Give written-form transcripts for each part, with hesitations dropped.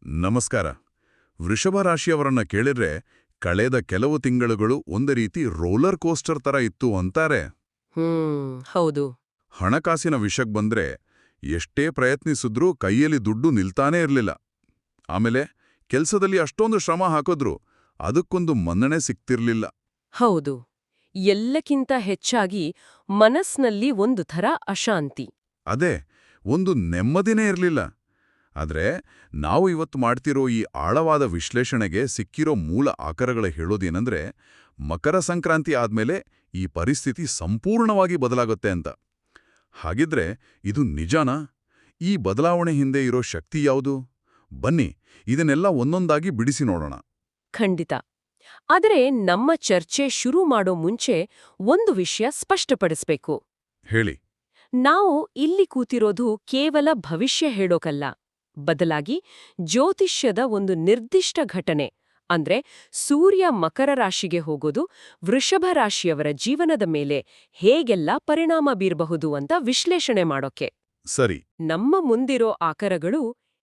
ನಮಸ್ಕಾರ. ವೃಷಭ ರಾಶಿಯವರನ್ನ ಕೇಳಿದ್ರೆ ಕಳೆದ ಕೆಲವು ತಿಂಗಳುಗಳು ಒಂದು ರೀತಿ ರೋಲರ್ ಕೋಸ್ಟರ್ ತರ ಇತ್ತು ಅಂತಾರೆ. ಹೌದು. ಹಣಕಾಸಿನ ವಿಷಯಕ್ಕೆ ಬಂದ್ರೆ ಎಷ್ಟೇ ಪ್ರಯತ್ನಿಸಿದ್ರೂ ಕೈಯಲ್ಲಿ ದುಡ್ಡು ನಿಲ್ತಾನೇ ಇರಲಿಲ್ಲ. ಆಮೇಲೆ ಕೆಲ್ಸದಲ್ಲಿ ಅಷ್ಟೊಂದು ಶ್ರಮ ಹಾಕಿದ್ರೂ ಅದಕ್ಕೊಂದು ಮನ್ನಣೆ ಸಿಗ್ತಿರ್ಲಿಲ್ಲ. ಹೌದು. ಎಲ್ಲಕ್ಕಿಂತ ಹೆಚ್ಚಾಗಿ ಮನಸ್ನಲ್ಲಿ ಒಂದು ಥರ ಅಶಾಂತಿ. ಅದೇ, ಒಂದು ನೆಮ್ಮದಿನೇ ಇರಲಿಲ್ಲ. ಆದ್ರೆ ನಾವು ಇವತ್ತು ಮಾಡ್ತಿರೋ ಈ ಆಳವಾದ ವಿಶ್ಲೇಷಣೆಗೆ ಸಿಕ್ಕಿರೋ ಮೂಲ ಆಕರಗಳ ಹೇಳೋದೇನೆಂದ್ರೆ, ಮಕರ ಸಂಕ್ರಾಂತಿ ಆದ್ಮೇಲೆ ಈ ಪರಿಸ್ಥಿತಿ ಸಂಪೂರ್ಣವಾಗಿ ಬದಲಾಗುತ್ತೆ ಅಂತ. ಹಾಗಿದ್ರೆ ಇದು ನಿಜಾನಾ? ಈ ಬದಲಾವಣೆ ಹಿಂದೆ ಇರೋ ಶಕ್ತಿ ಯಾವುದು? ಬನ್ನಿ, ಇದನ್ನೆಲ್ಲ ಒಂದೊಂದಾಗಿ ಬಿಡಿಸಿ ನೋಡೋಣ. ಖಂಡಿತ. ಆದರೆ ನಮ್ಮ ಚರ್ಚೆ ಶುರು ಮಾಡೋ ಮುಂಚೆ ಒಂದು ವಿಷಯ ಸ್ಪಷ್ಟಪಡಿಸ್ಬೇಕು. ಹೇಳಿ. ನಾವು ಇಲ್ಲಿ ಕೂತಿರೋದು ಕೇವಲ ಭವಿಷ್ಯ ಹೇಳೋಕಲ್ಲ, ಬದಲಾಗಿ ಜ್ಯೋತಿಷ್ಯದ ಒಂದು ನಿರ್ದಿಷ್ಟ ಘಟನೆ ಅಂದ್ರೆ ಸೂರ್ಯ ಮಕರ ರಾಶಿಗೆ ಹೋಗೋದು ವೃಷಭ ರಾಶಿಯವರ ಜೀವನದ ಮೇಲೆ ಹೇಗೆಲ್ಲ ಪರಿಣಾಮ ಬೀರಬಹುದು ಅಂತ ವಿಶ್ಲೇಷಣೆ ಮಾಡೋಕೆ. ಸರಿ. ನಮ್ಮ ಮುಂದಿರೋ ಆಕರಗಳು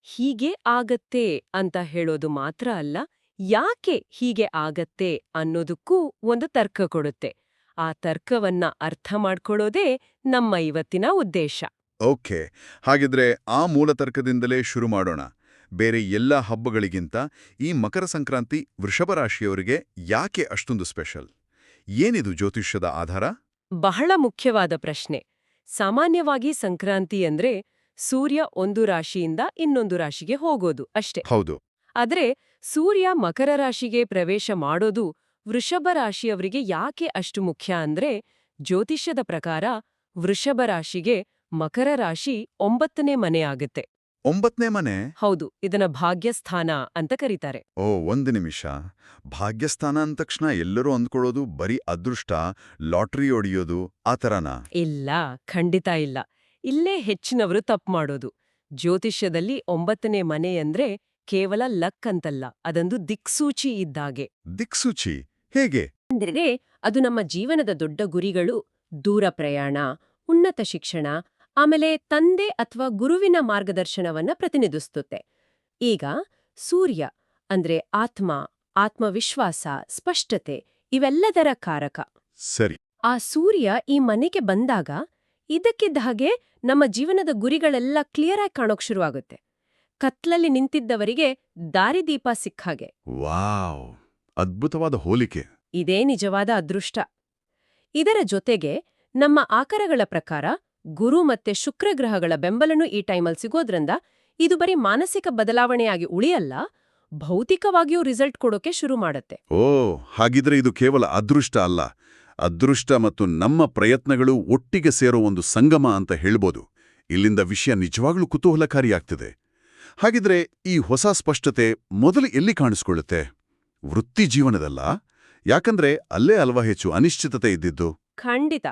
ಹೀಗೆ ಆಗತ್ತೆ ಅಂತ ಹೇಳೋದು ಮಾತ್ರ ಅಲ್ಲ, ಯಾಕೆ ಹೀಗೆ ಆಗತ್ತೆ ಅನ್ನೋದಕ್ಕೂ ಒಂದು ತರ್ಕ ಕೊಡುತ್ತೆ. ಆ ತರ್ಕವನ್ನ ಅರ್ಥ ಮಾಡ್ಕೊಳ್ಳೋದೇ ನಮ್ಮ ಇವತ್ತಿನ ಉದ್ದೇಶ. ಓಕೆ, ಹಾಗಿದ್ರೆ ಆ ಮೂಲತರ್ಕದಿಂದಲೇ ಶುರು ಮಾಡೋಣ. ಬೇರೆ ಎಲ್ಲ ಹಬ್ಬಗಳಿಗಿಂತ ಈ ಮಕರ ಸಂಕ್ರಾಂತಿ ವೃಷಭ ರಾಶಿಯವರಿಗೆ ಯಾಕೆ ಅಷ್ಟೊಂದು ಸ್ಪೆಷಲ್? ಏನಿದು ಜ್ಯೋತಿಷ್ಯದ ಆಧಾರ? ಬಹಳ ಮುಖ್ಯವಾದ ಪ್ರಶ್ನೆ. ಸಾಮಾನ್ಯವಾಗಿ ಸಂಕ್ರಾಂತಿ ಅಂದ್ರೆ ಸೂರ್ಯ ಒಂದು ರಾಶಿಯಿಂದ ಇನ್ನೊಂದು ರಾಶಿಗೆ ಹೋಗೋದು ಅಷ್ಟೇ. ಹೌದು. ಆದ್ರೆ ಸೂರ್ಯ ಮಕರ ರಾಶಿಗೆ ಪ್ರವೇಶ ಮಾಡೋದು ವೃಷಭ ರಾಶಿಯವರಿಗೆ ಯಾಕೆ ಅಷ್ಟು ಮುಖ್ಯ ಅಂದ್ರೆ, ಜ್ಯೋತಿಷ್ಯದ ಪ್ರಕಾರ ವೃಷಭ ರಾಶಿಗೆ ಮಕರ ರಾಶಿ 9ನೇ ಮನೆ ಆಗುತ್ತೆ. 9ನೇ ಮನೆ? ಹೌದು, ಇದನ್ನ ಭಾಗ್ಯಸ್ಥಾನ ಅಂತ ಕರೀತಾರೆ. ಓ, ಒಂದು ನಿಮಿಷ. ಭಾಗ್ಯಸ್ಥಾನ ಅಂದ ತಕ್ಷಣ ಎಲ್ಲರೂ ಅಂದ್ಕೊಳ್ಳೋದು ಬರೀ ಅದೃಷ್ಟ, ಲಾಟರಿ ಹೊಡೆಯೋದು ಆ ಥರನಾ? ಇಲ್ಲ, ಖಂಡಿತ ಇಲ್ಲ. ಇಲ್ಲೇ ಹೆಚ್ಚಿನವರು ತಪ್ಪು ಮಾಡೋದು. ಜ್ಯೋತಿಷ್ಯದಲ್ಲಿ 9ನೇ ಮನೆ ಅಂದ್ರೆ ಕೇವಲ ಲಕ್ ಅಂತಲ್ಲ, ಅದೊಂದು ದಿಕ್ಸೂಚಿ ಇದ್ದಾಗೆ. ದಿಕ್ಸೂಚಿ ಹೇಗೆ? ಅಂದ್ರೆ ಅದು ನಮ್ಮ ಜೀವನದ ದೊಡ್ಡ ಗುರಿಗಳು, ದೂರ ಪ್ರಯಾಣ, ಉನ್ನತ ಶಿಕ್ಷಣ, ಆಮೇಲೆ ತಂದೆ ಅಥವಾ ಗುರುವಿನ ಮಾರ್ಗದರ್ಶನವನ್ನ ಪ್ರತಿನಿಧಿಸುತ್ತೆ. ಈಗ ಸೂರ್ಯ ಅಂದ್ರೆ ಆತ್ಮ, ಆತ್ಮವಿಶ್ವಾಸ, ಸ್ಪಷ್ಟತೆ ಇವೆಲ್ಲದರ ಕಾರಕ. ಸರಿ. ಆ ಸೂರ್ಯ ಈ ಮನೆಗೆ ಬಂದಾಗ ಇದಕ್ಕಿದ್ದ ಹಾಗೆ ನಮ್ಮ ಜೀವನದ ಗುರಿಗಳೆಲ್ಲ ಕ್ಲಿಯರ್ ಆಗಿ ಕಾಣೋಕ್ ಶುರುವಾಗುತ್ತೆ. ಕತ್ಲಲ್ಲಿ ನಿಂತಿದ್ದವರಿಗೆ ದಾರಿದೀಪ ಸಿಕ್ಕ ಹಾಗೆ. ವಾವ್, ಅದ್ಭುತವಾದ ಹೋಲಿಕೆ. ಇದೇ ನಿಜವಾದ ಅದೃಷ್ಟ. ಇದರ ಜೊತೆಗೆ ನಮ್ಮ ಆಕರಗಳ ಪ್ರಕಾರ ಗುರು ಮತ್ತೆ ಶುಕ್ರಗ್ರಹಗಳ ಬೆಂಬಲನೂ ಈ ಟೈಮಲ್ಲಿ ಸಿಗೋದ್ರಿಂದ ಇದು ಬರೀ ಮಾನಸಿಕ ಬದಲಾವಣೆಯಾಗಿ ಉಳಿಯಲ್ಲ, ಭೌತಿಕವಾಗಿಯೂ ರಿಸಲ್ಟ್ ಕೊಡೋಕೆ ಶುರು ಮಾಡುತ್ತೆ. ಓ, ಹಾಗಿದ್ರೆ ಇದು ಕೇವಲ ಅದೃಷ್ಟ ಅಲ್ಲ, ಅದೃಷ್ಟ ಮತ್ತು ನಮ್ಮ ಪ್ರಯತ್ನಗಳು ಒಟ್ಟಿಗೆ ಸೇರೋ ಒಂದು ಸಂಗಮ ಅಂತ ಹೇಳ್ಬೋದು. ಇಲ್ಲಿಂದ ವಿಷಯ ನಿಜವಾಗ್ಲೂ ಕುತೂಹಲಕಾರಿಯಾಗ್ತಿದೆ. ಹಾಗಿದ್ರೆ ಈ ಹೊಸ ಸ್ಪಷ್ಟತೆ ಮೊದಲು ಎಲ್ಲಿ ಕಾಣಿಸ್ಕೊಳ್ಳುತ್ತೆ? ವೃತ್ತಿ ಜೀವನದಲ್ಲ? ಯಾಕಂದ್ರೆ ಅಲ್ಲೇ ಅಲ್ವಾ ಹೆಚ್ಚು ಅನಿಶ್ಚಿತತೆ ಇದ್ದಿದ್ದು. ಖಂಡಿತ.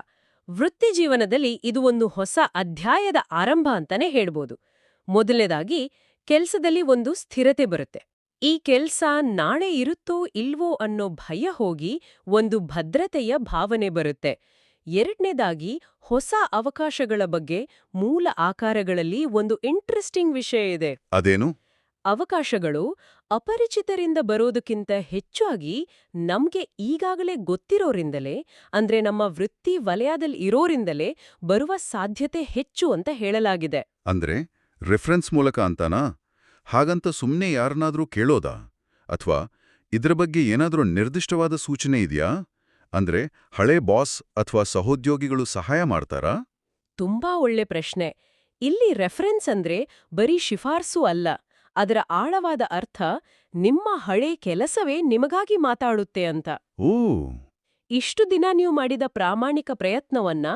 ವೃತ್ತಿ ಜೀವನದಲ್ಲಿ ಇದು ಒಂದು ಹೊಸ ಅಧ್ಯಾಯದ ಆರಂಭ ಅಂತಾನೆ ಹೇಳ್ಬೋದು. ಮೊದಲನೇದಾಗಿ ಕೆಲ್ಸದಲ್ಲಿ ಒಂದು ಸ್ಥಿರತೆ ಬರುತ್ತೆ. ಈ ಕೆಲ್ಸ ನಾಳೆ ಇರುತ್ತೋ ಇಲ್ವೋ ಅನ್ನೋ ಭಯ ಹೋಗಿ ಒಂದು ಭದ್ರತೆಯ ಭಾವನೆ ಬರುತ್ತೆ. ಎರಡನೇದಾಗಿ ಹೊಸ ಅವಕಾಶಗಳ ಬಗ್ಗೆ ಮೂಲ ಆಕಾರಗಳಲ್ಲಿ ಒಂದು ಇಂಟ್ರೆಸ್ಟಿಂಗ್ ವಿಷಯ ಇದೆ. ಅದೇನು? ಅವಕಾಶಗಳು ಅಪರಿಚಿತರಿಂದ ಬರೋದಕ್ಕಿಂತ ಹೆಚ್ಚಾಗಿ ನಮ್ಗೆ ಈಗಾಗಲೇ ಗೊತ್ತಿರೋರಿಂದಲೇ, ಅಂದ್ರೆ ನಮ್ಮ ವೃತ್ತಿ ವಲಯದಲ್ಲಿ ಇರೋರಿಂದಲೇ ಬರುವ ಸಾಧ್ಯತೆ ಹೆಚ್ಚು ಅಂತ ಹೇಳಲಾಗಿದೆ. ಅಂದ್ರೆ ರೆಫರೆನ್ಸ್ ಮೂಲಕ ಅಂತಾನಾ? ಹಾಗಂತ ಸುಮ್ನೆ ಯಾರನ್ನಾದ್ರೂ ಕೇಳೋದಾ? ಅಥವಾ ಇದ್ರ ಬಗ್ಗೆ ಏನಾದ್ರೂ ನಿರ್ದಿಷ್ಟವಾದ ಸೂಚನೆ ಇದೆಯಾ? ಅಂದ್ರೆ ಹಳೆ ಬಾಸ್ ಅಥವಾ ಸಹೋದ್ಯೋಗಿಗಳು ಸಹಾಯ ಮಾಡ್ತಾರಾ? ತುಂಬಾ ಒಳ್ಳೆ ಪ್ರಶ್ನೆ. ಇಲ್ಲಿ ರೆಫರೆನ್ಸ್ ಅಂದ್ರೆ ಬರೀ ಶಿಫಾರ್ಸು ಅಲ್ಲ, ಅದರ ಆಳವಾದ ಅರ್ಥ ನಿಮ್ಮ ಹಳೆ ಕೆಲಸವೇ ನಿಮಗಾಗಿ ಮಾತಾಡುತ್ತೆ ಅಂತ. ಓ, ಇಷ್ಟು ದಿನ ನೀವು ಮಾಡಿದ ಪ್ರಾಮಾಣಿಕ ಪ್ರಯತ್ನವನ್ನ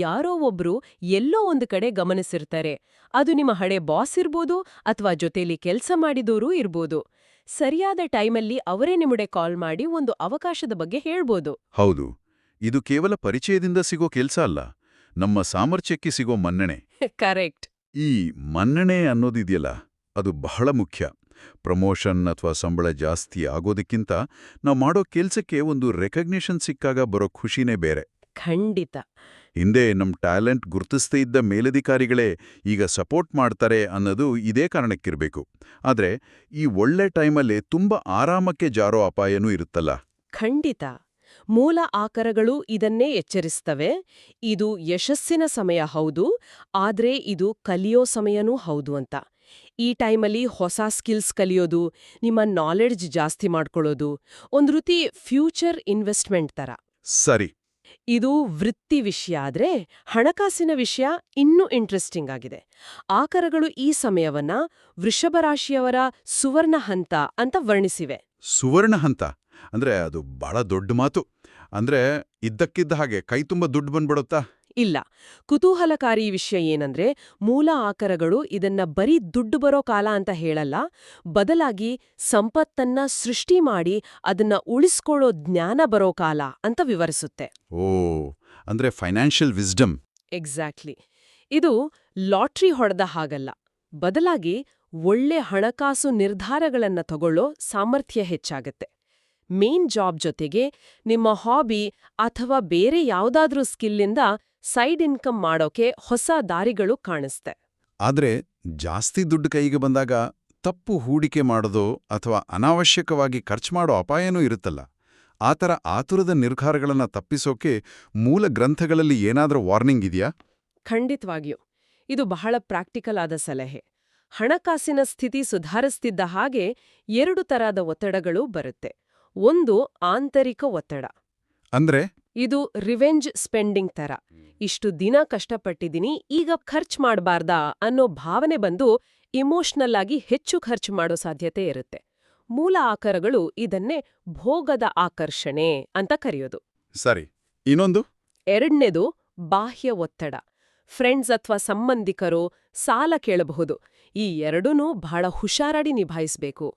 ಯಾರೋ ಒಬ್ರು ಎಲ್ಲೋ ಒಂದು ಕಡೆ ಗಮನಿಸಿರ್ತಾರೆ. ಅದು ನಿಮ್ಮ ಹಳೆ ಬಾಸ್ ಇರ್ಬೋದು ಅಥವಾ ಜೊತೆಲಿ ಕೆಲ್ಸ ಮಾಡಿದೋರೂ ಇರ್ಬೋದು. ಸರಿಯಾದ ಟೈಮಲ್ಲಿ ಅವರೇ ನಿಮ್ಮಡೆ ಕಾಲ್ ಮಾಡಿ ಒಂದು ಅವಕಾಶದ ಬಗ್ಗೆ ಹೇಳ್ಬೋದು. ಹೌದು. ಇದು ಕೇವಲ ಪರಿಚಯದಿಂದ ಸಿಗೋ ಕೆಲ್ಸ ಅಲ್ಲ, ನಮ್ಮ ಸಾಮರ್ಥ್ಯಕ್ಕೆ ಸಿಗೋ ಮನ್ನಣೆ. ಕರೆಕ್ಟ್. ಈ ಮನ್ನಣೆ ಅನ್ನೋದಿದೆಯಲ್ಲ, ಅದು ಬಹಳ ಮುಖ್ಯ. ಪ್ರಮೋಷನ್ ಅಥವಾ ಸಂಬಳ ಜಾಸ್ತಿ ಆಗೋದಕ್ಕಿಂತ ನಾವು ಮಾಡೋ ಕೆಲ್ಸಕ್ಕೆ ಒಂದು ರೆಕಗ್ನಿಷನ್ ಸಿಕ್ಕಾಗ ಬರೋ ಖುಷಿನೇ ಬೇರೆ. ಖಂಡಿತ. ಹಿಂದೆ ನಮ್ಮ ಟ್ಯಾಲೆಂಟ್ ಗುರ್ತಿಸ್ದೇ ಇದ್ದ ಮೇಲಧಿಕಾರಿಗಳೇ ಈಗ ಸಪೋರ್ಟ್ ಮಾಡ್ತಾರೆ ಅನ್ನೋದು ಇದೇ ಕಾರಣಕ್ಕಿರಬೇಕು. ಆದ್ರೆ ಈ ಒಳ್ಳೆ ಟೈಮಲ್ಲಿ ತುಂಬ ಆರಾಮಕ್ಕೆ ಜಾರೋ ಅಪಾಯನೂ ಇರುತ್ತಲ್ಲ. ಖಂಡಿತ. ಮೂಲ ಆಕರಗಳು ಇದನ್ನೇ ಎಚ್ಚರಿಸ್ತವೆ. ಇದು ಯಶಸ್ಸಿನ ಸಮಯ ಹೌದು, ಆದ್ರೆ ಇದು ಕಲಿಯೋ ಸಮಯನೂ ಹೌದು ಅಂತ. ಈ ಟೈಮಲ್ಲಿ ಹೊಸ ಸ್ಕಿಲ್ಸ್ ಕಲಿಯೋದು, ನಿಮ್ಮ ನಾಲೆಡ್ಜ್ ಜಾಸ್ತಿ ಮಾಡ್ಕೊಳ್ಳೋದು, ಒಂದ್ ರೀತಿ ಫ್ಯೂಚರ್ ಇನ್ವೆಸ್ಟ್ಮೆಂಟ್ ತರ. ಸರಿ. ಇದು ವೃತ್ತಿ ವಿಷಯ ಆದ್ರೆ ಹಣಕಾಸಿನ ವಿಷಯ ಇನ್ನೂ ಇಂಟ್ರೆಸ್ಟಿಂಗ್ ಆಗಿದೆ. ಆಕರಗಳು ಈ ಸಮಯವನ್ನ ವೃಷಭ ರಾಶಿಯವರ ಸುವರ್ಣ ಹಂತ ಅಂತ ವರ್ಣಿಸಿವೆ. ಸುವರ್ಣ ಹಂತ ಅಂದ್ರೆ ಅದು ಬಹಳ ದೊಡ್ಡ ಮಾತು. ಅಂದ್ರೆ ಇದ್ದಕ್ಕಿದ್ದ ಹಾಗೆ ಕೈ ತುಂಬ ದುಡ್ಡು ಬಂದ್ಬಿಡುತ್ತಾ? ಇಲ್ಲ. ಕುತೂಹಲಕಾರಿ ವಿಷಯ ಏನಂದ್ರೆ ಮೂಲ ಆಕರಗಳು ಇದನ್ನ ಬರೀ ದುಡ್ಡು ಬರೋ ಕಾಲ ಅಂತ ಹೇಳಲ್ಲ, ಬದಲಾಗಿ ಸಂಪತ್ತನ್ನ ಸೃಷ್ಟಿ ಮಾಡಿ ಅದನ್ನ ಉಳಿಸ್ಕೊಳ್ಳೋ ಜ್ಞಾನ ಬರೋ ಕಾಲ ಅಂತ ವಿವರಿಸುತ್ತೆ. ಓ, ಅಂದ್ರೆ ಫೈನಾನ್ಷಿಯಲ್ ವಿಸ್ಡಮ್. ಎಕ್ಸಾಕ್ಟ್ಲಿ. ಇದು ಲಾಟ್ರಿ ಹೊಡೆದ ಹಾಗಲ್ಲ, ಬದಲಾಗಿ ಒಳ್ಳೆ ಹಣಕಾಸು ನಿರ್ಧಾರಗಳನ್ನ ತಗೊಳ್ಳೋ ಸಾಮರ್ಥ್ಯ ಹೆಚ್ಚಾಗತ್ತೆ. ಮೇನ್ ಜಾಬ್ ಜೊತೆಗೆ ನಿಮ್ಮ ಹಾಬಿ ಅಥವಾ ಬೇರೆ ಯಾವುದಾದ್ರೂ ಸ್ಕಿಲ್ಲಿಂದ ಸೈಡ್ ಇನ್ಕಮ್ ಮಾಡೋಕೆ ಹೊಸ ದಾರಿಗಳು ಕಾಣಿಸ್ತೆ. ಆದ್ರೆ ಜಾಸ್ತಿ ದುಡ್ಡು ಕೈಗೆ ಬಂದಾಗ ತಪ್ಪು ಹೂಡಿಕೆ ಮಾಡೋದು ಅಥವಾ ಅನಾವಶ್ಯಕವಾಗಿ ಖರ್ಚು ಮಾಡೋ ಅಪಾಯನೂ ಇರುತ್ತಲ್ಲ. ಆ ಥರ ಆತುರದ ನಿರ್ಧಾರಗಳನ್ನ ತಪ್ಪಿಸೋಕೆ ಮೂಲ ಗ್ರಂಥಗಳಲ್ಲಿ ಏನಾದ್ರೂ ವಾರ್ನಿಂಗ್ ಇದೆಯಾ? ಖಂಡಿತವಾಗಿಯೂ. ಇದು ಬಹಳ ಪ್ರಾಕ್ಟಿಕಲ್ ಆದ ಸಲಹೆ. ಹಣಕಾಸಿನ ಸ್ಥಿತಿ ಸುಧಾರಿಸ್ತಿದ್ದ ಹಾಗೆ 2 ತರಹದ ಒತ್ತಡಗಳು ಬರುತ್ತೆ. ಒಂದು ಆಂತರಿಕ ಒತ್ತಡ. ಅಂದ್ರೆ ಇದು ರಿವೆಂಜ್ ಸ್ಪೆಂಡಿಂಗ್ ತರ. ಇಷ್ಟು ದಿನ ಕಷ್ಟಪಟ್ಟಿದ್ದೀನಿ, ಈಗ ಖರ್ಚು ಮಾಡಬಾರ್ದಾ ಅನ್ನೋ ಭಾವನೆ ಬಂದು ಇಮೋಷನಲ್ ಆಗಿ ಹೆಚ್ಚು ಖರ್ಚು ಮಾಡೋ ಸಾಧ್ಯತೆ ಇರುತ್ತೆ. ಮೂಲ ಆಕರಗಳು ಇದನ್ನೇ ಭೋಗದ ಆಕರ್ಷಣೆ ಅಂತ ಕರೆಯೋದು. ಸರಿ. ಇನ್ನೊಂದು? ಎರಡನೇದು ಬಾಹ್ಯ ಒತ್ತಡ. ಫ್ರೆಂಡ್ಸ್ ಅಥವಾ ಸಂಬಂಧಿಕರು ಸಾಲ ಕೇಳಬಹುದು. ಈ ಎರಡೂನೂ ಬಹಳ ಹುಷಾರಾಡಿ ನಿಭಾಯಿಸಬೇಕು.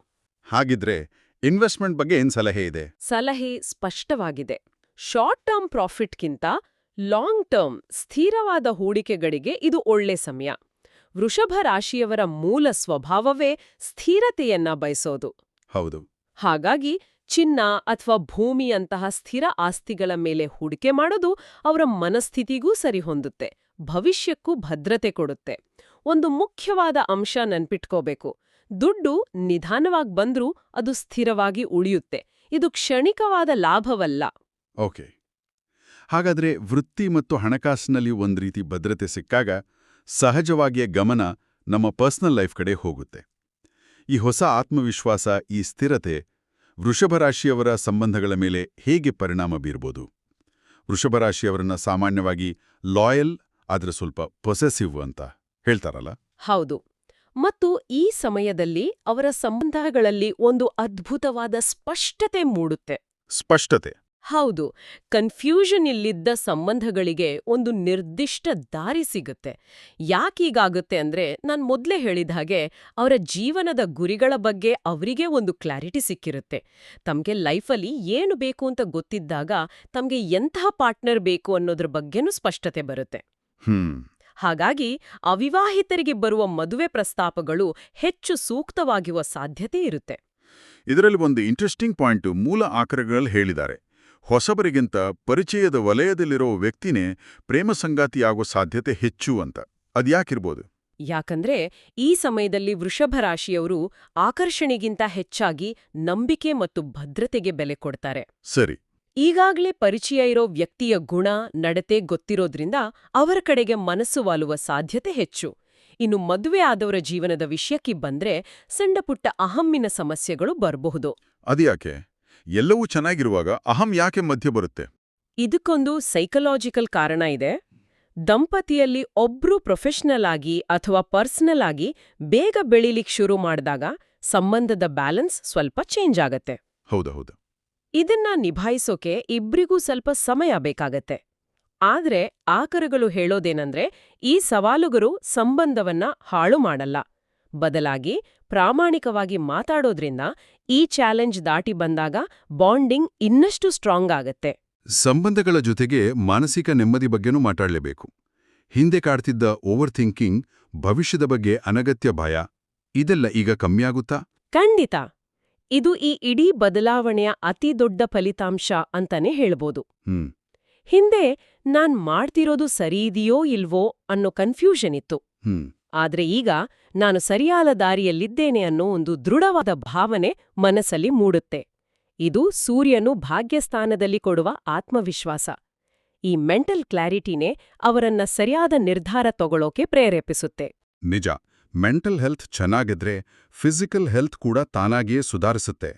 ಹಾಗಿದ್ರೆ ಇನ್ವೆಸ್ಟ್ಮೆಂಟ್ ಬಗ್ಗೆ ಏನ್ ಸಲಹೆ ಇದೆ? ಸಲಹೆ ಸ್ಪಷ್ಟವಾಗಿದೆ. ಶಾರ್ಟ್ ಟರ್ಮ್ ಪ್ರಾಫಿಟ್ಗಿಂತ ಲಾಂಗ್ ಟರ್ಮ್ ಸ್ಥಿರವಾದ ಹೂಡಿಕೆಗಳಿಗೆ ಇದು ಒಳ್ಳೆ ಸಮಯ. ವೃಷಭ ರಾಶಿಯವರ ಮೂಲ ಸ್ವಭಾವವೇ ಸ್ಥಿರತೆಯನ್ನ ಬಯಸೋದು. ಹೌದು. ಹಾಗಾಗಿ ಚಿನ್ನ ಅಥವಾ ಭೂಮಿಯಂತಹ ಸ್ಥಿರ ಆಸ್ತಿಗಳ ಮೇಲೆ ಹೂಡಿಕೆ ಮಾಡೋದು ಅವರ ಮನಸ್ಥಿತಿಗೂ ಸರಿಹೊಂದುತ್ತೆ, ಭವಿಷ್ಯಕ್ಕೂ ಭದ್ರತೆ ಕೊಡುತ್ತೆ. ಒಂದು ಮುಖ್ಯವಾದ ಅಂಶ ನೆನ್ಪಿಟ್ಕೋಬೇಕು. ದುಡ್ಡು ನಿಧಾನವಾಗಿ ಬಂದ್ರೂ ಅದು ಸ್ಥಿರವಾಗಿ ಉಳಿಯುತ್ತೆ. ಇದು ಕ್ಷಣಿಕವಾದ ಲಾಭವಲ್ಲ. ಓಕೆ. ಹಾಗಾದ್ರೆ ವೃತ್ತಿ ಮತ್ತು ಹಣಕಾಸಿನಲ್ಲಿ ಒಂದ್ ರೀತಿ ಭದ್ರತೆ ಸಿಕ್ಕಾಗ ಸಹಜವಾಗಿಯೇ ಗಮನ ನಮ್ಮ ಪರ್ಸನಲ್ ಲೈಫ್ ಕಡೆ ಹೋಗುತ್ತೆ. ಈ ಹೊಸ ಆತ್ಮವಿಶ್ವಾಸ, ಈ ಸ್ಥಿರತೆ ವೃಷಭ ರಾಶಿಯವರ ಸಂಬಂಧಗಳ ಮೇಲೆ ಹೇಗೆ ಪರಿಣಾಮ ಬೀರ್ಬೋದು? ವೃಷಭ ರಾಶಿಯವರನ್ನ ಸಾಮಾನ್ಯವಾಗಿ ಲಾಯಲ್ ಆದ್ರೆ ಸ್ವಲ್ಪ ಪೊಸೆಸಿವ್ ಅಂತ ಹೇಳ್ತಾರಲ್ಲ? ಹೌದು. ಮತ್ತು ಈ ಸಮಯದಲ್ಲಿ ಅವರ ಸಂಬಂಧಗಳಲ್ಲಿ ಒಂದು ಅದ್ಭುತವಾದ ಸ್ಪಷ್ಟತೆ ಮೂಡುತ್ತೆ. ಸ್ಪಷ್ಟತೆ? ಹೌದು. ಕನ್ಫ್ಯೂಷನ್ ಇಲ್ಲಿದ್ದ ಸಂಬಂಧಗಳಿಗೆ ಒಂದು ನಿರ್ದಿಷ್ಟ ದಾರಿ ಸಿಗುತ್ತೆ. ಯಾಕೀಗಾಗುತ್ತೆ ಅಂದ್ರೆ ನಾನ್ ಮೊದ್ಲೇ ಹೇಳಿದ ಹಾಗೆ ಅವರ ಜೀವನದ ಗುರಿಗಳ ಬಗ್ಗೆ ಅವರಿಗೆ ಒಂದು ಕ್ಲಾರಿಟಿ ಸಿಕ್ಕಿರುತ್ತೆ. ತಮ್ಗೆ ಲೈಫಲ್ಲಿ ಏನು ಬೇಕು ಅಂತ ಗೊತ್ತಿದ್ದಾಗ ತಮ್ಗೆ ಎಂತಹ ಪಾರ್ಟ್ನರ್ ಬೇಕು ಅನ್ನೋದ್ರ ಬಗ್ಗೆನೂ ಸ್ಪಷ್ಟತೆ ಬರುತ್ತೆ. ಹಾಗಾಗಿ ಅವಿವಾಹಿತರಿಗೆ ಬರುವ ಮದುವೆ ಪ್ರಸ್ತಾಪಗಳು ಹೆಚ್ಚು ಸೂಕ್ತವಾಗಿರುವ ಸಾಧ್ಯತೆ ಇರುತ್ತೆ. ಇದರಲ್ಲಿ ಒಂದು ಇಂಟ್ರೆಸ್ಟಿಂಗ್ ಪಾಯಿಂಟು ಮೂಲ ಆಕರಗಳಲ್ಲಿ ಹೇಳಿದ್ದಾರೆ. ಹೊಸಬರಿಗಿಂತ ಪರಿಚಯದ ವಲಯದಲ್ಲಿರೋ ವ್ಯಕ್ತಿನೇ ಪ್ರೇಮ ಸಂಗಾತಿಯಾಗೋ ಸಾಧ್ಯತೆ ಹೆಚ್ಚು ಅಂತ. ಅದ್ಯಾಕಿರ್ಬೋದು? ಯಾಕಂದ್ರೆ ಈ ಸಮಯದಲ್ಲಿ ವೃಷಭ ರಾಶಿಯವರು ಆಕರ್ಷಣೆಗಿಂತ ಹೆಚ್ಚಾಗಿ ನಂಬಿಕೆ ಮತ್ತು ಭದ್ರತೆಗೆ ಬೆಲೆ ಕೊಡ್ತಾರೆ. ಸರಿ. ಈಗಾಗ್ಲೇ ಪರಿಚಯ ಇರೋ ವ್ಯಕ್ತಿಯ ಗುಣ, ನಡತೆ ಗೊತ್ತಿರೋದ್ರಿಂದ ಅವರ ಕಡೆಗೆ ಮನಸ್ಸು ವಾಲುವ ಸಾಧ್ಯತೆ ಹೆಚ್ಚು. ಇನ್ನು ಮದುವೆ ಆದವರ ಜೀವನದ ವಿಷಯಕ್ಕೆ ಬಂದ್ರೆ ಸಣ್ಣಪುಟ್ಟ ಅಹಮ್ಮಿನ ಸಮಸ್ಯೆಗಳು ಬರಬಹುದು. ಅದ್ಯಾಕೆ? ಎಲ್ಲವೂ ಚೆನ್ನಾಗಿರುವಾಗ ಅಹಂ ಯಾಕೆ ಮಧ್ಯ ಬರುತ್ತೆ? ಇದಕ್ಕೊಂದು ಸೈಕಲಾಜಿಕಲ್ ಕಾರಣ ಇದೆ. ದಂಪತಿಯಲ್ಲಿ ಒಬ್ರು ಪ್ರೊಫೆಷನಲ್ ಆಗಿ ಅಥವಾ ಪರ್ಸನಲ್ ಆಗಿ ಬೇಗ ಬೆಳಿಲಿಕ್ಕೆ ಶುರು ಮಾಡಿದಾಗ ಸಂಬಂಧದ ಬ್ಯಾಲೆನ್ಸ್ ಸ್ವಲ್ಪ ಚೇಂಜ್ ಆಗತ್ತೆ. ಹೌದೌದು. ಇದನ್ನ ನಿಭಾಯಿಸೋಕೆ ಇಬ್ರಿಗೂ ಸ್ವಲ್ಪ ಸಮಯ ಬೇಕಾಗತ್ತೆ. ಆದ್ರೆ ಆಕರಗಳು ಹೇಳೋದೇನಂದ್ರೆ ಈ ಸವಾಲುಗಳು ಸಂಬಂಧವನ್ನ ಹಾಳು ಮಾಡಲ್ಲ. ಬದಲಾಗಿ ಪ್ರಾಮಾಣಿಕವಾಗಿ ಮಾತಾಡೋದ್ರಿಂದ ಈ ಚಾಲೆಂಜ್ ದಾಟಿ ಬಂದಾಗ ಬಾಂಡಿಂಗ್ ಇನ್ನಷ್ಟು ಸ್ಟ್ರಾಂಗ್ ಆಗತ್ತೆ. ಸಂಬಂಧಗಳ ಜೊತೆಗೆ ಮಾನಸಿಕ ನೆಮ್ಮದಿ ಬಗ್ಗೆನೂ ಮಾತಾಡಲೇಬೇಕು. ಹಿಂದೆ ಕಾಡ್ತಿದ್ದ ಓವರ್ ಥಿಂಕಿಂಗ್, ಭವಿಷ್ಯದ ಬಗ್ಗೆ ಅನಗತ್ಯ ಭಯ, ಇದೆಲ್ಲ ಈಗ ಕಮ್ಮಿಯಾಗುತ್ತಾ? ಖಂಡಿತ. ಇದು ಈ ಇಡೀ ಬದಲಾವಣೆಯ ಅತಿ ದೊಡ್ಡ ಫಲಿತಾಂಶ ಅಂತಾನೆ ಹೇಳ್ಬೋದು. ಹಿಂದೆ ನಾನ್ ಮಾಡ್ತಿರೋದು ಸರಿಯಿದೆಯೋ ಇಲ್ವೋ ಅನ್ನೋ ಕನ್ಫ್ಯೂಷನ್ ಇತ್ತು. ಆದ್ರೆ ಈಗ ನಾನು ಸರಿಯಾದ ದಾರಿಯಲ್ಲಿದ್ದೇನೆ ಅನ್ನೋ ಒಂದು ದೃಢವಾದ ಭಾವನೆ ಮನಸ್ಸಲ್ಲಿ ಮೂಡುತ್ತೆ. ಇದು ಸೂರ್ಯನು ಭಾಗ್ಯಸ್ಥಾನದಲ್ಲಿ ಕೊಡುವ ಆತ್ಮವಿಶ್ವಾಸ. ಈ ಮೆಂಟಲ್ ಕ್ಲಾರಿಟಿನೇ ಅವರನ್ನ ಸರಿಯಾದ ನಿರ್ಧಾರ ತಗೊಳ್ಳೋಕೆ ಪ್ರೇರೇಪಿಸುತ್ತೆ. ನಿಜ, ಮೆಂಟಲ್ ಹೆಲ್ತ್ ಚೆನ್ನಾಗಿದ್ರೆ ಫಿಸಿಕಲ್ ಹೆಲ್ತ್ ಕೂಡ ತಾನಾಗಿಯೇ ಸುಧಾರಿಸುತ್ತೆ.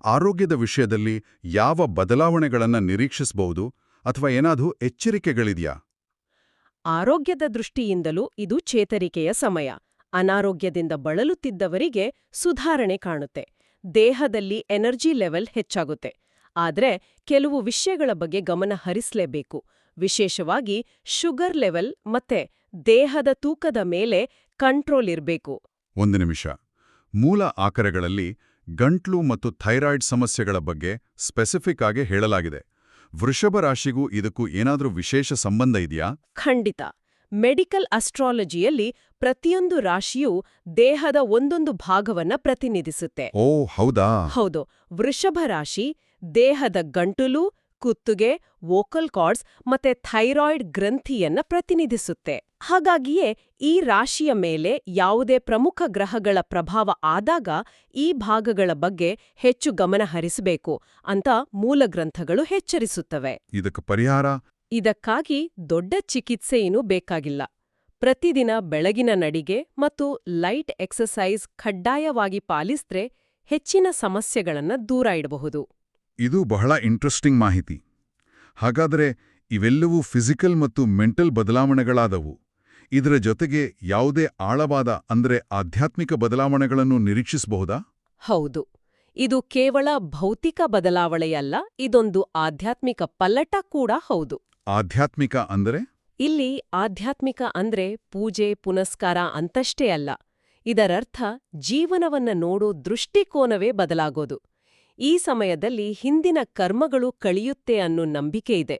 ಆರೋಗ್ಯದ ವಿಷಯದಲ್ಲಿ ಯಾವ ಬದಲಾವಣೆಗಳನ್ನ ನಿರೀಕ್ಷಿಸಬಹುದು ಅಥವಾ ಏನಾದರೂ ಎಚ್ಚರಿಕೆಗಳಿದೆಯಾ? ಆರೋಗ್ಯದ ದೃಷ್ಟಿಯಿಂದಲೂ ಇದು ಚೇತರಿಕೆಯ ಸಮಯ. ಅನಾರೋಗ್ಯದಿಂದ ಬಳಲುತ್ತಿದ್ದವರಿಗೆ ಸುಧಾರಣೆ ಕಾಣುತ್ತೆ. ದೇಹದಲ್ಲಿ ಎನರ್ಜಿ ಲೆವೆಲ್ ಹೆಚ್ಚಾಗುತ್ತೆ. ಆದ್ರೆ ಕೆಲವು ವಿಷಯಗಳ ಬಗ್ಗೆ ಗಮನ ಹರಿಸಲೇಬೇಕು. ವಿಶೇಷವಾಗಿ ಶುಗರ್ ಲೆವೆಲ್ ಮತ್ತೆ ದೇಹದ ತೂಕದ ಮೇಲೆ ಕಂಟ್ರೋಲ್ ಇರಬೇಕು. ಒಂದು ನಿಮಿಷ. ಮೂಲ ಆಕರಗಳಲ್ಲಿ ಗಂಟ್ಲು ಮತ್ತು ಥೈರಾಯ್ಡ್ ಸಮಸ್ಯೆಗಳ ಬಗ್ಗೆ ಸ್ಪೆಸಿಫಿಕ್ ಆಗಿ ಹೇಳಲಾಗಿದೆ. ವೃಷಭ ರಾಶಿಗೂ ಇದಕ್ಕೂ ಏನಾದರೂ ವಿಶೇಷ ಸಂಬಂಧ ಇದೆಯಾ? ಖಂಡಿತ. ಮೆಡಿಕಲ್ ಅಸ್ಟ್ರಾಲಜಿಯಲ್ಲಿ ಪ್ರತಿಯೊಂದು ರಾಶಿಯೂ ದೇಹದ ಒಂದೊಂದು ಭಾಗವನ್ನ ಪ್ರತಿನಿಧಿಸುತ್ತೆ. ಓ ಹೌದಾ? ಹೌದು. ವೃಷಭ ರಾಶಿ ದೇಹದ ಗಂಟುಲು, ಕುತ್ತಿಗೆ, ವೋಕಲ್ ಕಾರ್ಡ್ಸ್ ಮತ್ತೆ ಥೈರಾಯ್ಡ್ ಗ್ರಂಥಿಯನ್ನ ಪ್ರತಿನಿಧಿಸುತ್ತೆ. ಹಾಗಾಗಿಯೇ ಈ ರಾಶಿಯ ಮೇಲೆ ಯಾವುದೇ ಪ್ರಮುಖ ಗ್ರಹಗಳ ಪ್ರಭಾವ ಆದಾಗ ಈ ಭಾಗಗಳ ಬಗ್ಗೆ ಹೆಚ್ಚು ಗಮನ ಹರಿಸಬೇಕು ಅಂತ ಮೂಲ ಗ್ರಂಥಗಳು ಎಚ್ಚರಿಸುತ್ತವೆ. ಇದಕ್ಕೆ ಪರಿಹಾರ? ಇದಕ್ಕಾಗಿ ದೊಡ್ಡ ಚಿಕಿತ್ಸೆ ಏನೂ ಬೇಕಾಗಿಲ್ಲ. ಪ್ರತಿದಿನ ಬೆಳಗಿನ ನಡಿಗೆ ಮತ್ತು ಲೈಟ್ ಎಕ್ಸರ್ಸೈಸ್ ಕಡ್ಡಾಯವಾಗಿ ಪಾಲಿಸಿದ್ರೆ ಹೆಚ್ಚಿನ ಸಮಸ್ಯೆಗಳನ್ನ ದೂರ ಇಡಬಹುದು. ಇದು ಬಹಳ ಇಂಟ್ರೆಸ್ಟಿಂಗ್ ಮಾಹಿತಿ. ಹಾಗಾದರೆ ಇವೆಲ್ಲವೂ ಫಿಸಿಕಲ್ ಮತ್ತು ಮೆಂಟಲ್ ಬದಲಾವಣೆಗಳಾದವು. ಇದರ ಜೊತೆಗೆ ಯಾವುದೇ ಆಳವಾದ ಅಂದ್ರೆ ಆಧ್ಯಾತ್ಮಿಕ ಬದಲಾವಣೆಗಳನ್ನು ನಿರೀಕ್ಷಿಸಬಹುದಾ? ಹೌದು. ಇದು ಕೇವಲ ಭೌತಿಕ ಬದಲಾವಣೆಯಲ್ಲ, ಇದೊಂದು ಆಧ್ಯಾತ್ಮಿಕ ಪಲ್ಲಟ ಕೂಡ ಹೌದು. ಆಧ್ಯಾತ್ಮಿಕ ಅಂದರೆ? ಇಲ್ಲಿ ಆಧ್ಯಾತ್ಮಿಕ ಅಂದ್ರೆ ಪೂಜೆ ಪುನಸ್ಕಾರ ಅಂತಷ್ಟೇ ಅಲ್ಲ. ಇದರರ್ಥ ಜೀವನವನ್ನ ನೋಡೋ ದೃಷ್ಟಿಕೋನವೇ ಬದಲಾಗೋದು. ಈ ಸಮಯದಲ್ಲಿ ಹಿಂದಿನ ಕರ್ಮಗಳು ಕಳಿಯುತ್ತೆ ಅನ್ನೋ ನಂಬಿಕೆ ಇದೆ.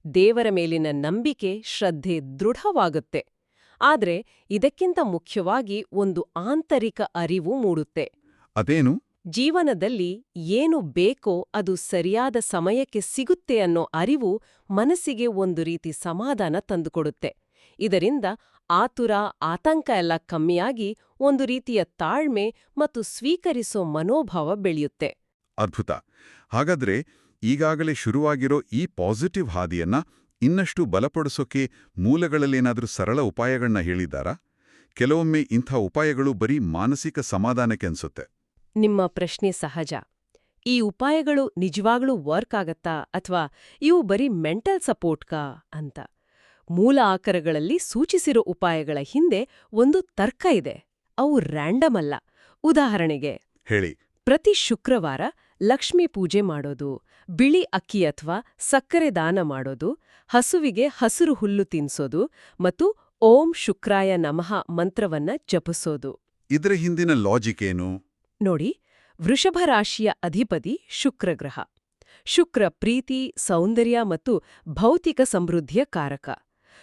ದೇವರ ಮೇಲಿನ ನಂಬಿಕೆ, ಶ್ರದ್ಧೆ ದೃಢವಾಗುತ್ತೆ. ಆದ್ರೆ ಇದಕ್ಕಿಂತ ಮುಖ್ಯವಾಗಿ ಒಂದು ಆಂತರಿಕ ಅರಿವು ಮೂಡುತ್ತೆ. ಅದೇನು? ಜೀವನದಲ್ಲಿ ಏನು ಬೇಕೋ ಅದು ಸರಿಯಾದ ಸಮಯಕ್ಕೆ ಸಿಗುತ್ತೆ ಅನ್ನೋ ಅರಿವು ಮನಸ್ಸಿಗೆ ಒಂದು ರೀತಿ ಸಮಾಧಾನ ತಂದುಕೊಡುತ್ತೆ. ಇದರಿಂದ ಆತುರ, ಆತಂಕ ಎಲ್ಲ ಕಮ್ಮಿಯಾಗಿ ಒಂದು ರೀತಿಯ ತಾಳ್ಮೆ ಮತ್ತು ಸ್ವೀಕರಿಸೋ ಮನೋಭಾವ ಬೆಳೆಯುತ್ತೆ. ಅದ್ಭುತ. ಹಾಗಾದ್ರೆ ಈಗಾಗಲೇ ಶುರುವಾಗಿರೋ ಈ ಪಾಸಿಟಿವ್ ಹಾದಿಯನ್ನ ಇನ್ನಷ್ಟು ಬಲಪಡಿಸೋಕೆ ಮೂಲಗಳಲ್ಲೇನಾದ್ರೂ ಸರಳ ಉಪಾಯಗಳನ್ನ ಹೇಳಿದ್ದಾರಾ? ಕೆಲವೊಮ್ಮೆ ಇಂಥ ಉಪಾಯಗಳು ಬರೀ ಮಾನಸಿಕ ಸಮಾಧಾನಕ್ಕೆ ಅನ್ಸುತ್ತೆ. ನಿಮ್ಮ ಪ್ರಶ್ನೆ ಸಹಜ. ಈ ಉಪಾಯಗಳು ನಿಜವಾಗ್ಲೂ ವರ್ಕ್ ಆಗತ್ತಾ ಅಥವಾ ಇವು ಬರೀ ಮೆಂಟಲ್ ಸಪೋರ್ಟ್ಗಾ ಅಂತ? ಮೂಲ ಆಕರಗಳಲ್ಲಿ ಸೂಚಿಸಿರೋ ಉಪಾಯಗಳ ಹಿಂದೆ ಒಂದು ತರ್ಕ ಇದೆ. ಅವು ರ್ಯಾಂಡಮ್ ಅಲ್ಲ. ಉದಾಹರಣೆಗೆ ಹೇಳಿ. ಪ್ರತಿ ಶುಕ್ರವಾರ ಲಕ್ಷ್ಮೀ ಪೂಜೆ ಮಾಡೋದು, ಬಿಳಿ ಅಕ್ಕಿ ಅಥವಾ ಸಕ್ಕರೆ ದಾನ ಮಾಡೋದು, ಹಸುವಿಗೆ ಹಸಿರು ಹುಲ್ಲು ತಿನ್ಸೋದು ಮತ್ತು ಓಂ ಶುಕ್ರಾಯ ನಮಃ ಮಂತ್ರವನ್ನ ಜಪಿಸೋದು. ಇದರ ಹಿಂದಿನ ಲಾಜಿಕ್ ಏನು? ನೋಡಿ, ವೃಷಭ ರಾಶಿಯ ಅಧಿಪತಿ ಶುಕ್ರಗ್ರಹ. ಶುಕ್ರ ಪ್ರೀತಿ, ಸೌಂದರ್ಯ ಮತ್ತು ಭೌತಿಕ ಸಮೃದ್ಧಿಯ ಕಾರಕ.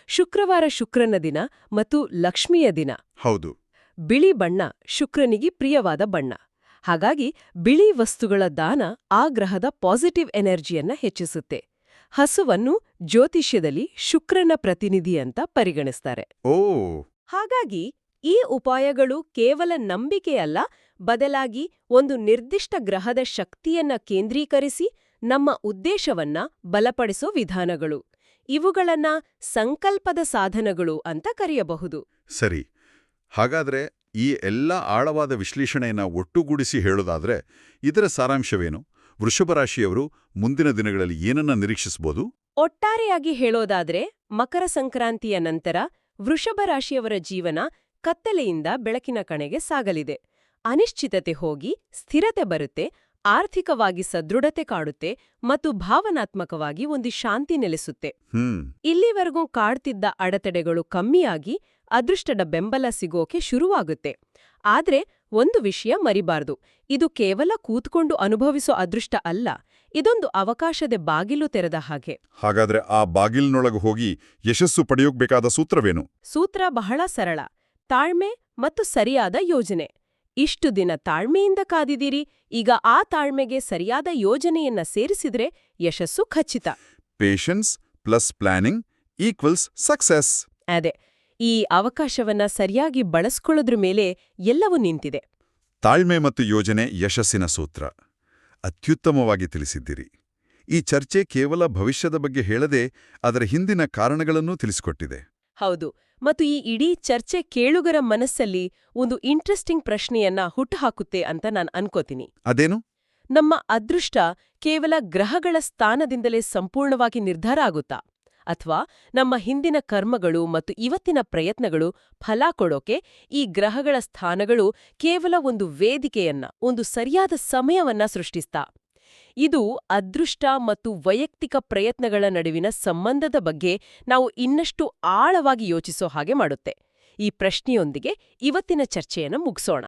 ಶುಕ್ರವಾರ ಶುಕ್ರನ ದಿನ ಮತ್ತು ಲಕ್ಷ್ಮಿಯ ದಿನ. ಹೌದು. ಬಿಳಿ ಬಣ್ಣ ಶುಕ್ರನಿಗೆ ಪ್ರಿಯವಾದ ಬಣ್ಣ. ಹಾಗಾಗಿ ಬಿಳಿ ವಸ್ತುಗಳ ದಾನ ಆ ಗ್ರಹದ ಪಾಸಿಟಿವ್ ಎನರ್ಜಿಯನ್ನ ಹೆಚ್ಚಿಸುತ್ತೆ. ಹಸುವನ್ನು ಜ್ಯೋತಿಷ್ಯದಲ್ಲಿ ಶುಕ್ರನ ಪ್ರತಿನಿಧಿ ಅಂತ ಪರಿಗಣಿಸ್ತಾರೆ. ಓ. ಹಾಗಾಗಿ ಈ ಉಪಾಯಗಳು ಕೇವಲ ನಂಬಿಕೆಯಲ್ಲ, ಬದಲಾಗಿ ಒಂದು ನಿರ್ದಿಷ್ಟ ಗ್ರಹದ ಶಕ್ತಿಯನ್ನ ಕೇಂದ್ರೀಕರಿಸಿ ನಮ್ಮ ಉದ್ದೇಶವನ್ನ ಬಲಪಡಿಸೋ ವಿಧಾನಗಳು. ಇವುಗಳನ್ನ ಸಂಕಲ್ಪದ ಸಾಧನಗಳು ಅಂತ ಕರೆಯಬಹುದು. ಸರಿ. ಹಾಗಾದ್ರೆ ಈ ಎಲ್ಲ ಆಳವಾದ ವಿಶ್ಲೇಷಣೆಯನ್ನ ಒಟ್ಟುಗೂಡಿಸಿ ಹೇಳೋದಾದ್ರೆ ಇದರ ಸಾರಾಂಶವೇನು? ವೃಷಭ ರಾಶಿಯವರು ಮುಂದಿನ ದಿನಗಳಲ್ಲಿ ಏನನ್ನ ನಿರೀಕ್ಷಿಸಬಹುದು? ಒಟ್ಟಾರೆಯಾಗಿ ಹೇಳೋದಾದ್ರೆ ಮಕರ ಸಂಕ್ರಾಂತಿಯ ನಂತರ ವೃಷಭ ರಾಶಿಯವರ ಜೀವನ ಕತ್ತಲೆಯಿಂದ ಬೆಳಕಿನ ಕಡೆಗೆ ಸಾಗಲಿದೆ. ಅನಿಶ್ಚಿತತೆ ಹೋಗಿ ಸ್ಥಿರತೆ ಬರುತ್ತೆ, ಆರ್ಥಿಕವಾಗಿ ಸದೃಢತೆ ಕಾಡುತ್ತೆ ಮತ್ತು ಭಾವನಾತ್ಮಕವಾಗಿ ಒಂದು ಶಾಂತಿ ನೆಲೆಸುತ್ತೆ. ಇಲ್ಲಿವರೆಗೂ ಕಾಡ್ತಿದ್ದ ಅಡೆತಡೆಗಳು ಕಮ್ಮಿಯಾಗಿ ಅದೃಷ್ಟದ ಬೆಂಬಲ ಸಿಗೋಕೆ ಶುರುವಾಗುತ್ತೆ. ಆದ್ರೆ ಒಂದು ವಿಷಯ ಮರಿಬಾರ್ದು, ಇದು ಕೇವಲ ಕೂತ್ಕೊಂಡು ಅನುಭವಿಸೋ ಅದೃಷ್ಟ ಅಲ್ಲ, ಇದೊಂದು ಅವಕಾಶದ ಬಾಗಿಲು ತೆರೆದ ಹಾಗೆ. ಹಾಗಾದ್ರೆ ಆ ಬಾಗಿಲಿನೊಳಗೆ ಹೋಗಿ ಯಶಸ್ಸು ಪಡೆಯೋಕ್ಬೇಕಾದ ಸೂತ್ರವೇನು? ಸೂತ್ರ ಬಹಳ ಸರಳ: ತಾಳ್ಮೆ ಮತ್ತು ಸರಿಯಾದ ಯೋಜನೆ. ಇಷ್ಟು ದಿನ ತಾಳ್ಮೆಯಿಂದ ಕಾದಿದ್ದೀರಿ, ಈಗ ಆ ತಾಳ್ಮೆಗೆ ಸರಿಯಾದ ಯೋಜನೆಯನ್ನ ಸೇರಿಸಿದ್ರೆ ಯಶಸ್ಸು ಖಚಿತ. Patience, plus planning equals success. ಅದೇ, ಈ ಅವಕಾಶವನ್ನ ಸರಿಯಾಗಿ ಬಳಸ್ಕೊಳ್ಳೋದ್ರ ಮೇಲೆ ಎಲ್ಲವೂ ನಿಂತಿದೆ. ತಾಳ್ಮೆ ಮತ್ತು ಯೋಜನೆ ಯಶಸ್ಸಿನ ಸೂತ್ರ. ಅತ್ಯುತ್ತಮವಾಗಿ ತಿಳಿಸಿದ್ದೀರಿ. ಈ ಚರ್ಚೆ ಕೇವಲ ಭವಿಷ್ಯದ ಬಗ್ಗೆ ಹೇಳದೆ ಅದರ ಹಿಂದಿನ ಕಾರಣಗಳನ್ನೂ ತಿಳಿಸಿಕೊಟ್ಟಿದೆ. ಹೌದು, ಮತ್ತು ಈ ಇಡೀ ಚರ್ಚೆ ಕೇಳುಗರ ಮನಸ್ಸಲ್ಲಿ ಒಂದು ಇಂಟ್ರೆಸ್ಟಿಂಗ್ ಪ್ರಶ್ನೆಯನ್ನ ಹುಟ್ಟುಹಾಕುತ್ತೆ ಅಂತ ನಾನು ಅನ್ಕೋತೀನಿ. ಅದೇನು? ನಮ್ಮ ಅದೃಷ್ಟ ಕೇವಲ ಗ್ರಹಗಳ ಸ್ಥಾನದಿಂದಲೇ ಸಂಪೂರ್ಣವಾಗಿ ನಿರ್ಧಾರ ಆಗುತ್ತಾ? ಅಥವಾ ನಮ್ಮ ಹಿಂದಿನ ಕರ್ಮಗಳು ಮತ್ತು ಇವತ್ತಿನ ಪ್ರಯತ್ನಗಳು ಫಲ ಕೊಡೋಕೆ ಈ ಗ್ರಹಗಳ ಸ್ಥಾನಗಳು ಕೇವಲ ಒಂದು ವೇದಿಕೆಯನ್ನ, ಒಂದು ಸರಿಯಾದ ಸಮಯವನ್ನ ಸೃಷ್ಟಿಸ್ತಾ? ಇದು ಅದೃಷ್ಟ ಮತ್ತು ವೈಯಕ್ತಿಕ ಪ್ರಯತ್ನಗಳ ನಡುವಿನ ಸಂಬಂಧದ ಬಗ್ಗೆ ನಾವು ಇನ್ನಷ್ಟು ಆಳವಾಗಿ ಯೋಚಿಸೋ ಹಾಗೆ ಮಾಡುತ್ತೆ. ಈ ಪ್ರಶ್ನೆಯೊಂದಿಗೆ ಇವತ್ತಿನ ಚರ್ಚೆಯನ್ನು ಮುಗಿಸೋಣ.